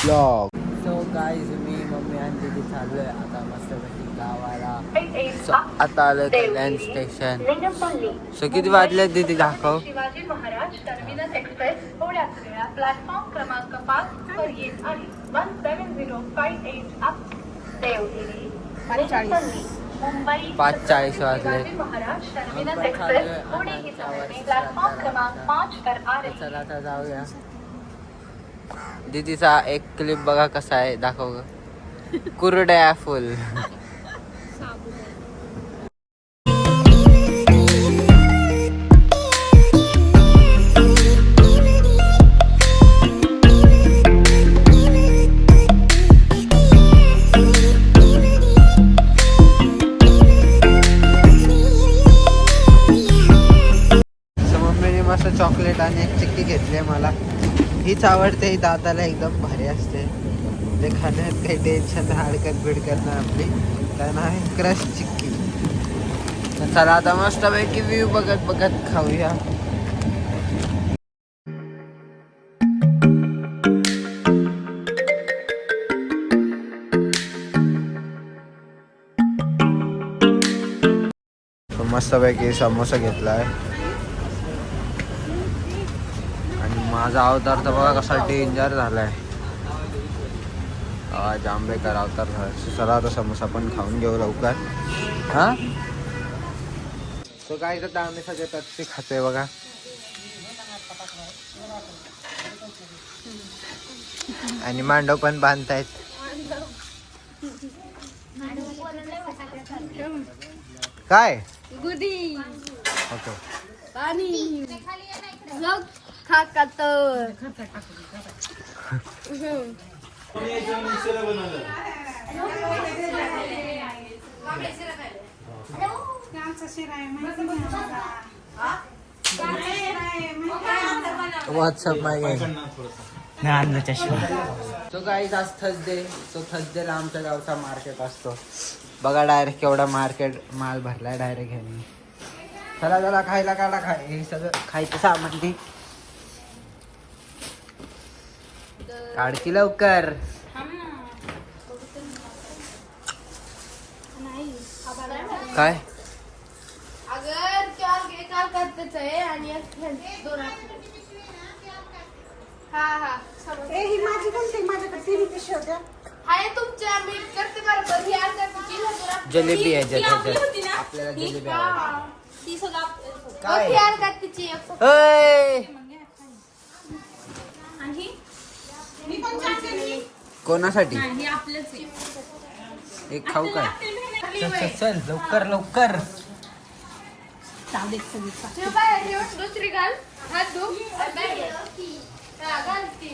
Blog. So guys मी mummy आणि दीदी चाललोय आता मस्तपैकी गावाला. So, आता आलोय कल्याण स्टेशन. सो किती वाजले दीदी दाखव. शिवाजी महाराज टर्मिनस एक्सप्रेस थोड्याच वेळा प्लॅटफॉर्म क्रमांक 5 वर येत आहे. 17058 अप देवगिरी 5:40 वाजले. महाराज टर्मिनस एक्सप्रेस पुणे ही सवारी प्लॅटफॉर्म क्रमांक 5 पर आ रही. चला आता जाऊया. दीदीचा एक क्लिप बघा कसा आहे दाखव ग. कुरड्या फुल. मम्मीने मस्त चॉकलेट आणि एक चिक्की घेतली मला. हीच आवडते. ही दाताला एकदम भारी असते. ते खाण्यात काही टेन्शन हाडकत बिडकत नाही आपली. काय नाही क्रश चिक्की. तर चला आता मस्तपैकी व्ह्यू बघत बघत खाऊया. मस्तपैकी समोसा घेतलाय आणि माझा अवतार तर बघा कसा डेंजर झालाय. जांभेकर अवतार झाला. चला आता समोसा पण खाऊन घेऊ लवकर. हा तो काय तर आम्ही सगळे पेप्सी खातोय बघा. आणि मांडव पण बांधतायत. काय गुडी ओके पाणी लोक खात व्हॉट्सअप मागे चष्मा. तो गाईज आज थर्सडे. तो थर्सडेला आमच्या गावचा मार्केट असतो. बघा डायरेक्ट केवढा मार्केट माल भरलाय डायरेक्ट ह्यांनी. चला चला खायला काढा. हे सगळं खायचं सामान ते काढकी लवकर. काय अगर काल करतेच आहे आणि दोन हा ही माझी कोणती माझ्याकडे तिन्ही पिशव्या होत्या. हाय तुमच्या मी करते बरोबर. ही अर्धा जलेबी आहे आपल्याला जलेबी आवडते. ती सगळं काय? तयार करतेची ओय! मी पण चालते. कोणासाठी ही आपलंच आहे. एक खाऊ काय. चल चल चल लवकर लवकर. दुसरी घाल हात धु घाल ती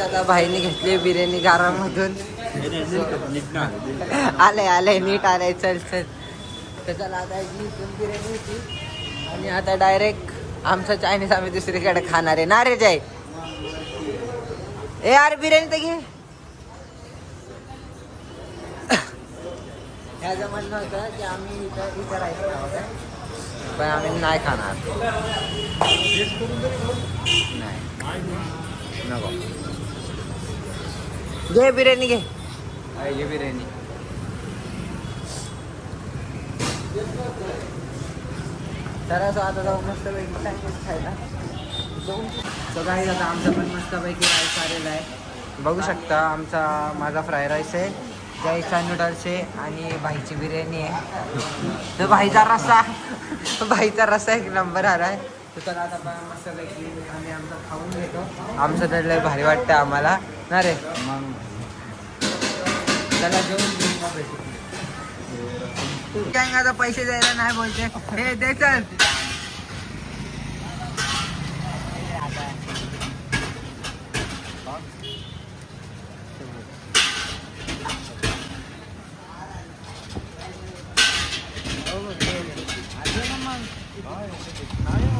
आता भाईने घेतली बिर्याणी गारामधून. आले नीट आले. चल चल तर चला आता इथून बिर्याणी होती आणि आता डायरेक्ट आमचं चायनीज आम्ही दुसरीकडे खाणार आहे ना रे जय. ए यार बिर्याणी तर घे. ह्याचं म्हणणं होतं की आम्ही इथं राहायचं खावं पण आम्ही नाही खाणार. नाही नको. घे बिर्याणी घे. घे बिर्याणी. तर असं आता जाऊ मस्तपैकी चायनीज खायला. सो काही आता आमचा पण मस्तपैकी राईस आलेला आहे. बघू शकता माझा फ्राय राईस आहे. जयचा नूडल्स आहे आणि भाईची बिर्याणी आहे. तर भाईचा रस्सा एक नंबर आला आहे. तर चला आता मस्तपैकी आम्ही आमचं खाऊन घेतो. आमचं तर लय भारी वाटतं आम्हाला ना रे. मग त्याला जेवण भेटू. काय आता पैसे द्यायला नाही बोलते. हे दे चल. मग